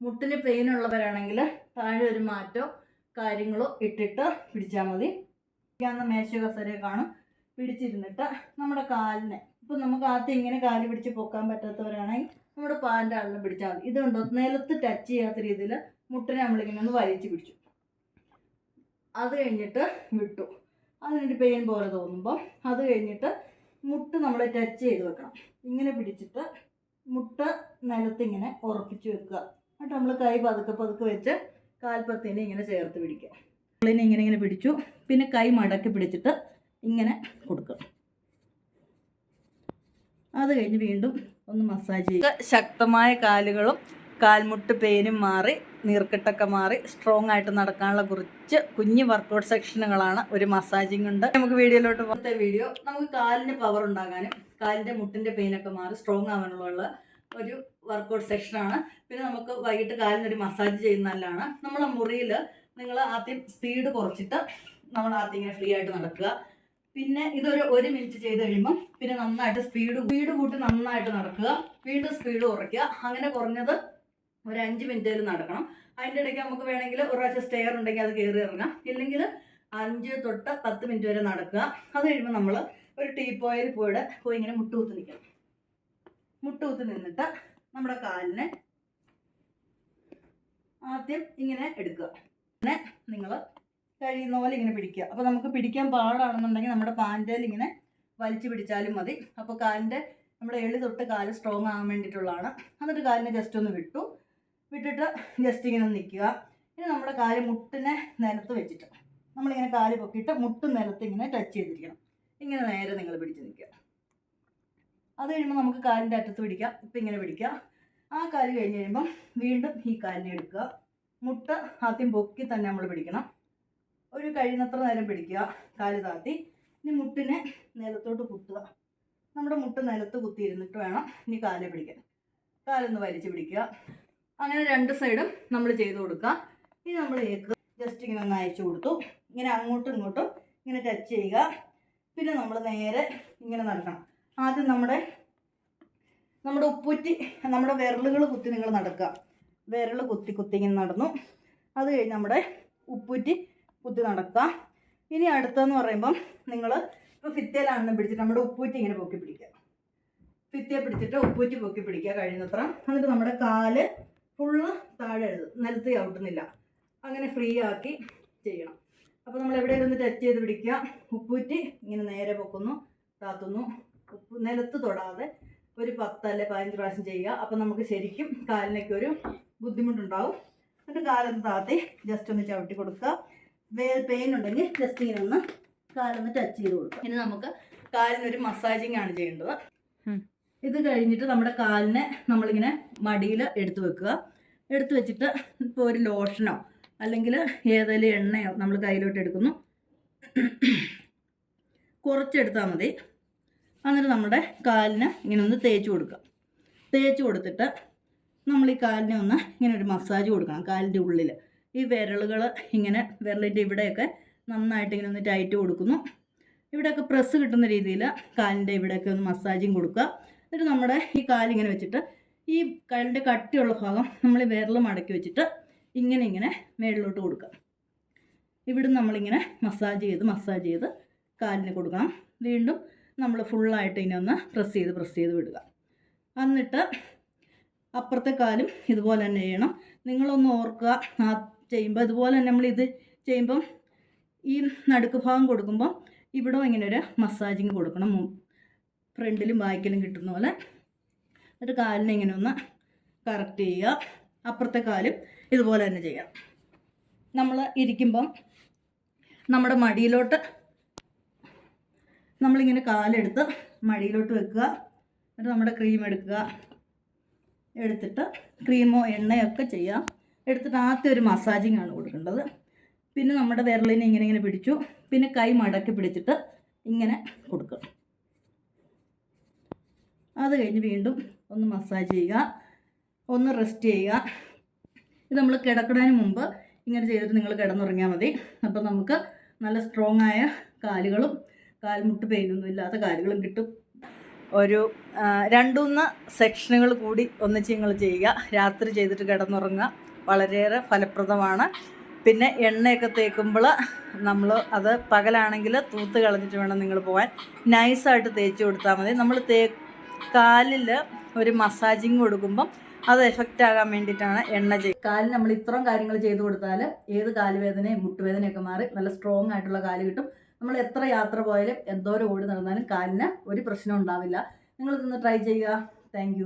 മുട്ടിന് പെയിൻ ഉള്ളവരാണെങ്കിൽ താഴെ ഒരു മാറ്റോ കാര്യങ്ങളോ ഇട്ടിട്ട് പിടിച്ചാൽ മതി. മേശ കസേര കാണും പിടിച്ചിരുന്നിട്ട് നമ്മുടെ കാലിനെ ഇപ്പം നമുക്ക് ആദ്യം ഇങ്ങനെ കാല് പിടിച്ച് പൊക്കാൻ പറ്റാത്തവരാണെങ്കിൽ നമ്മുടെ പാൻ്റെ ആളിനെ പിടിച്ചാൽ മതി. ഇതുണ്ടോ നിലത്ത് ടച്ച് ചെയ്യാത്ത രീതിയിൽ മുട്ടിനെ നമ്മളിങ്ങനെ ഒന്ന് വലിച്ചു പിടിച്ചു. അത് കഴിഞ്ഞിട്ട് വിട്ടു. അതിനൊരു പെയിൻ പോലെ തോന്നുമ്പോൾ അത് കഴിഞ്ഞിട്ട് മുട്ട് നമ്മൾ ടച്ച് ചെയ്ത് വെക്കണം. ഇങ്ങനെ പിടിച്ചിട്ട് മുട്ട് നിലത്തിങ്ങനെ ഉറപ്പിച്ച് വെക്കുക. എന്നിട്ട് നമ്മൾ കൈ പതുക്കെ പതുക്കെ വെച്ച് കാൽപ്പത്തിനെ ഇങ്ങനെ ചേർത്ത് പിടിക്കുക. ഇങ്ങനെ പിടിച്ചു. പിന്നെ കൈ മടക്കി പിടിച്ചിട്ട് ഇങ്ങനെ കൊടുക്കുക. അത് കഴിഞ്ഞ് വീണ്ടും ഒന്ന് മസാജ് ചെയ്യുക. ശക്തമായ കാലുകളും കാൽമുട്ട് പെയിനും മാറി നീർക്കെട്ടൊക്കെ മാറി സ്ട്രോങ് ആയിട്ട് നടക്കാനുള്ള കുറച്ച് കുഞ്ഞ് വർക്കൗട്ട് സെക്ഷനുകളാണ് ഒരു മസാജിങ് ഉണ്ട്. നമുക്ക് വീഡിയോയിലോട്ട് പോകത്തെ വീഡിയോ നമുക്ക് കാലിന് പവർ ഉണ്ടാകാനും കാലിൻ്റെ മുട്ടിൻ്റെ പെയിനൊക്കെ മാറി സ്ട്രോങ് ആവാനുള്ള ഒരു വർക്കൗട്ട് സെക്ഷനാണ്. പിന്നെ നമുക്ക് വൈകിട്ട് കാലിനൊരു മസാജ് ചെയ്യുന്നതല്ലാണ്. നമ്മളെ മുറിയിൽ നിങ്ങൾ ആദ്യം സ്പീഡ് കുറച്ചിട്ട് നമ്മൾ ആദ്യം ഇങ്ങനെ ഫ്രീ ആയിട്ട് നടക്കുക. പിന്നെ ഇതൊരു 1 മിനിറ്റ് ചെയ്ത് കഴിയുമ്പം പിന്നെ നന്നായിട്ട് സ്പീഡ് കൂട്ടി നന്നായിട്ട് നടക്കുക. വീണ്ടും സ്പീഡ് കുറയ്ക്കുക. അങ്ങനെ കുറഞ്ഞത് ഒരു 5 മിനിറ്റിൽ നടക്കണം. അതിൻ്റെ ഇടയ്ക്ക് നമുക്ക് വേണമെങ്കിൽ ഒരു പ്രാവശ്യം സ്റ്റെയർ ഉണ്ടെങ്കിൽ അത് കയറി ഇറങ്ങാം. ഇല്ലെങ്കിൽ 5 തൊട്ട് 10 മിനിറ്റ് വരെ നടക്കുക. അത് കഴിയുമ്പോൾ നമ്മൾ ഒരു ടീപ്പോയിൽ പോയി ഇങ്ങനെ മുട്ടുകുത്തി നിൽക്കണം. മുട്ടുകുത്തി നിന്നിട്ട് നമ്മുടെ കാലിനെ ആദ്യം ഇങ്ങനെ എടുക്കുക. പിന്നെ നിങ്ങൾ കഴിയുന്ന പോലെ ഇങ്ങനെ പിടിക്കുക. അപ്പോൾ നമുക്ക് പിടിക്കാൻ പാടാണെന്നുണ്ടെങ്കിൽ നമ്മുടെ പാൻറ്റേൽ ഇങ്ങനെ വലിച്ചു പിടിച്ചാലും മതി. അപ്പോൾ കാലിൻ്റെ നമ്മുടെ എളി തൊട്ട് കാല് സ്ട്രോങ് ആകാൻ വേണ്ടിയിട്ടുള്ളതാണ്. എന്നിട്ട് കാലിനെ ജസ്റ്റ് ഒന്ന് വിട്ടിട്ട് ജസ്റ്റ് ഇങ്ങനെ നിൽക്കുക. ഇനി നമ്മുടെ കാല് മുട്ടിനെ നിലത്ത് വെച്ചിട്ട് നമ്മളിങ്ങനെ കാല് പൊക്കിയിട്ട് മുട്ട് നിലത്ത് ഇങ്ങനെ ടച്ച് ചെയ്തിരിക്കണം. ഇങ്ങനെ നേരെ നിങ്ങൾ പിടിച്ച് നിൽക്കുക. അത് കഴിയുമ്പോൾ നമുക്ക് കാലിൻ്റെ അറ്റത്ത് പിടിക്കാം. ഇപ്പം ഇങ്ങനെ പിടിക്കുക. ആ കാല് കഴിഞ്ഞ് കഴിയുമ്പം വീണ്ടും ഈ കാലിനെ എടുക്കുക. മുട്ട് ആദ്യം പൊക്കി തന്നെ നമ്മൾ പിടിക്കണം. ഒരു കഴിയുന്നത്ര നേരം പിടിക്കുക. കാല് താത്തി ഇനി മുട്ടിനെ നിലത്തോട്ട് കുത്തുക. നമ്മുടെ മുട്ട് നിലത്ത് കുത്തിയിരുന്നിട്ട് വേണം ഇനി കാലെ പിടിക്കാൻ. കാലൊന്ന് വലിച്ച് പിടിക്കുക. അങ്ങനെ 2 സൈഡും നമ്മൾ ചെയ്ത് കൊടുക്കുക. ഇനി നമ്മൾ ജസ്റ്റ് ഇങ്ങനെ ഒന്ന് അയച്ചു കൊടുത്തു. ഇങ്ങനെ അങ്ങോട്ടും ഇങ്ങോട്ടും ഇങ്ങനെ ടച്ച് ചെയ്യുക. പിന്നെ നമ്മൾ നേരെ ഇങ്ങനെ നടക്കണം. ആദ്യം നമ്മുടെ ഉപ്പൂറ്റി നമ്മുടെ വിരലുകൾ കുത്തി നിങ്ങൾ നടക്കുക. വിരൽ കുത്തി ഇങ്ങനെ നടന്നു. അത് കഴിഞ്ഞ് നമ്മുടെ ഉപ്പൂറ്റി കുത്തി നടക്കുക. ഇനി അടുത്തെന്ന് പറയുമ്പം നിങ്ങൾ ഇപ്പോൾ ഫിത്തയിലാണെന്ന് പിടിച്ചിട്ട് നമ്മുടെ ഉപ്പൂറ്റി ഇങ്ങനെ പൊക്കി പിടിക്കുക. ഫിത്തയെ പിടിച്ചിട്ട് ഉപ്പൂറ്റി പൊക്കി പിടിക്കുക കഴിയുന്നത്ര. എന്നിട്ട് നമ്മുടെ കാല് ഫുള്ള് താഴെ നിലത്ത് ചവിട്ടുന്നില്ല. അങ്ങനെ ഫ്രീ ആക്കി ചെയ്യണം. അപ്പോൾ നമ്മൾ എവിടെയെങ്കിലും ഒന്ന് ടച്ച് ചെയ്ത് പിടിക്കുക. ഉപ്പൂറ്റി ഇങ്ങനെ നേരെ പൊക്കുന്നു, താത്തുന്നു. നിലത്ത് തൊടാതെ ഒരു 10 അല്ലെ 15 പ്രാവശ്യം ചെയ്യുക. അപ്പോൾ നമുക്ക് ശരിക്കും കാലിനൊക്കെ ഒരു ബുദ്ധിമുട്ടുണ്ടാവും. എന്നിട്ട് കാലൊന്ന് താത്തി ജസ്റ്റ് ഒന്ന് ചവിട്ടി കൊടുക്കുക. പെയിൻ ഉണ്ടെങ്കിൽ ജസ്റ്റ് ഇങ്ങനെ ഒന്ന് കാലൊന്ന് ടച്ച് ചെയ്ത് കൊടുക്കുക. ഇനി നമുക്ക് കാലിനൊരു മസാജിങ് ആണ് ചെയ്യേണ്ടത്. ഇത് കഴിഞ്ഞിട്ട് നമ്മുടെ കാലിനെ നമ്മളിങ്ങനെ മടിയിൽ എടുത്ത് വെക്കുക. എടുത്ത് വെച്ചിട്ട് ഇപ്പോൾ ഒരു ലോഷനോ അല്ലെങ്കിൽ ഏതെങ്കിലും എണ്ണയോ നമ്മൾ കയ്യിലോട്ട് എടുക്കുന്നു. കുറച്ചെടുത്താൽ മതി. എന്നിട്ട് നമ്മുടെ കാലിന് ഇങ്ങനെ ഒന്ന് തേച്ച് കൊടുക്കുക. തേച്ച് കൊടുത്തിട്ട് നമ്മൾ ഈ കാലിനെ ഒന്ന് ഇങ്ങനെ ഒരു മസാജ് കൊടുക്കണം. കാലിൻ്റെ ഉള്ളിൽ ഈ വിരലുകൾ ഇങ്ങനെ വിരലിൻ്റെ ഇവിടെയൊക്കെ നന്നായിട്ട് ഇങ്ങനെ ഒന്ന് ടൈറ്റ് കൊടുക്കുന്നു. ഇവിടെയൊക്കെ പ്രസ് കിട്ടുന്ന രീതിയിൽ കാലിൻ്റെ ഇവിടെയൊക്കെ ഒന്ന് മസാജിങ് കൊടുക്കുക. എന്നിട്ട് നമ്മുടെ ഈ കാലിങ്ങനെ വെച്ചിട്ട് ഈ കാലിൻ്റെ കട്ടിയുള്ള ഭാഗം നമ്മൾ വിരൽ മടക്കി വെച്ചിട്ട് ഇങ്ങനെ മേളിലോട്ട് കൊടുക്കുക. ഇവിടുന്ന് നമ്മളിങ്ങനെ മസാജ് ചെയ്ത് കാലിന് കൊടുക്കണം. വീണ്ടും നമ്മൾ ഫുള്ളായിട്ട് ഇങ്ങനെ ഒന്ന് പ്രസ് ചെയ്ത് വിടുക. എന്നിട്ട് അപ്പുറത്തെ കാലും ഇതുപോലെ തന്നെ ചെയ്യണം. നിങ്ങളൊന്ന് ഓർക്കുക, ചെയ്യുമ്പോൾ ഇതുപോലെ തന്നെ നമ്മളിത് ചെയ്യുമ്പം ഈ നടുക്ക് ഭാഗം കൊടുക്കുമ്പോൾ ഇവിടെ ഇങ്ങനെ ഒരു മസാജിങ് കൊടുക്കണം. ഫ്രണ്ടിലും ബാക്കിലും കിട്ടുന്ന പോലെ. എന്നിട്ട് കാലിനെ ഇങ്ങനെ ഒന്ന് കറക്റ്റ് ചെയ്യുക. അപ്പുറത്തെ കാലും ഇതുപോലെ തന്നെ ചെയ്യാം. നമ്മൾ ഇരിക്കുമ്പം നമ്മുടെ മടിയിലോട്ട് നമ്മളിങ്ങനെ കാലെടുത്ത് മടിയിലോട്ട് വെക്കുക. എന്നിട്ട് നമ്മുടെ ക്രീം എടുത്തിട്ട് ക്രീമോ എണ്ണയൊക്കെ ചെയ്യാം. എടുത്തിട്ട് ആദ്യം ഒരു മസാജിങ് ആണ് കൊടുക്കേണ്ടത്. പിന്നെ നമ്മുടെ വിരലിനെ ഇങ്ങനെ പിടിച്ചു. പിന്നെ കൈ മടക്കി പിടിച്ചിട്ട് ഇങ്ങനെ കൊടുക്കുക. അത് കഴിഞ്ഞ് വീണ്ടും ഒന്ന് മസാജ് ചെയ്യുക, ഒന്ന് റെസ്റ്റ് ചെയ്യുക. ഇത് നമ്മൾ കിടക്കുന്നതിന് മുമ്പ് ഇങ്ങനെ ചെയ്തിട്ട് നിങ്ങൾ കിടന്നുറങ്ങിയാൽ മതി. അപ്പോൾ നമുക്ക് നല്ല സ്ട്രോങ് ആയ കാലുകളും കാൽമുട്ട് പെയിനൊന്നും ഇല്ലാത്ത കാലുകളും കിട്ടും. ഒരു 2-3 സെക്ഷനുകൾ കൂടി ഒന്നിച്ച് നിങ്ങൾ ചെയ്യുക. രാത്രി ചെയ്തിട്ട് കിടന്നുറങ്ങുക. വളരെയേറെ ഫലപ്രദമാണ്. പിന്നെ എണ്ണയൊക്കെ തേക്കുമ്പോൾ നമ്മൾ അത് പകലാണെങ്കിൽ തൂത്ത് കളഞ്ഞിട്ട് വേണം നിങ്ങൾ പോകാൻ. നൈസായിട്ട് തേച്ച് കൊടുത്താൽ മതി. നമ്മൾ കാലിൽ ഒരു മസാജിങ് കൊടുക്കുമ്പം അത് എഫക്റ്റ് ആകാൻ വേണ്ടിയിട്ടാണ് എണ്ണ കാലിൽ നമ്മൾ ഇത്രയും കാര്യങ്ങൾ ചെയ്ത് കൊടുത്താൽ ഏത് കാലുവേദനയും മുട്ടുവേദനയൊക്കെ മാറി നല്ല സ്ട്രോങ് ആയിട്ടുള്ള കാല് കിട്ടും. നമ്മൾ എത്ര യാത്ര പോയാലും എന്തോരം ഓടി നടന്നാലും കാലിന് ഒരു പ്രശ്നം ഉണ്ടാവില്ല. നിങ്ങളിതൊന്ന് ട്രൈ ചെയ്യുക. താങ്ക്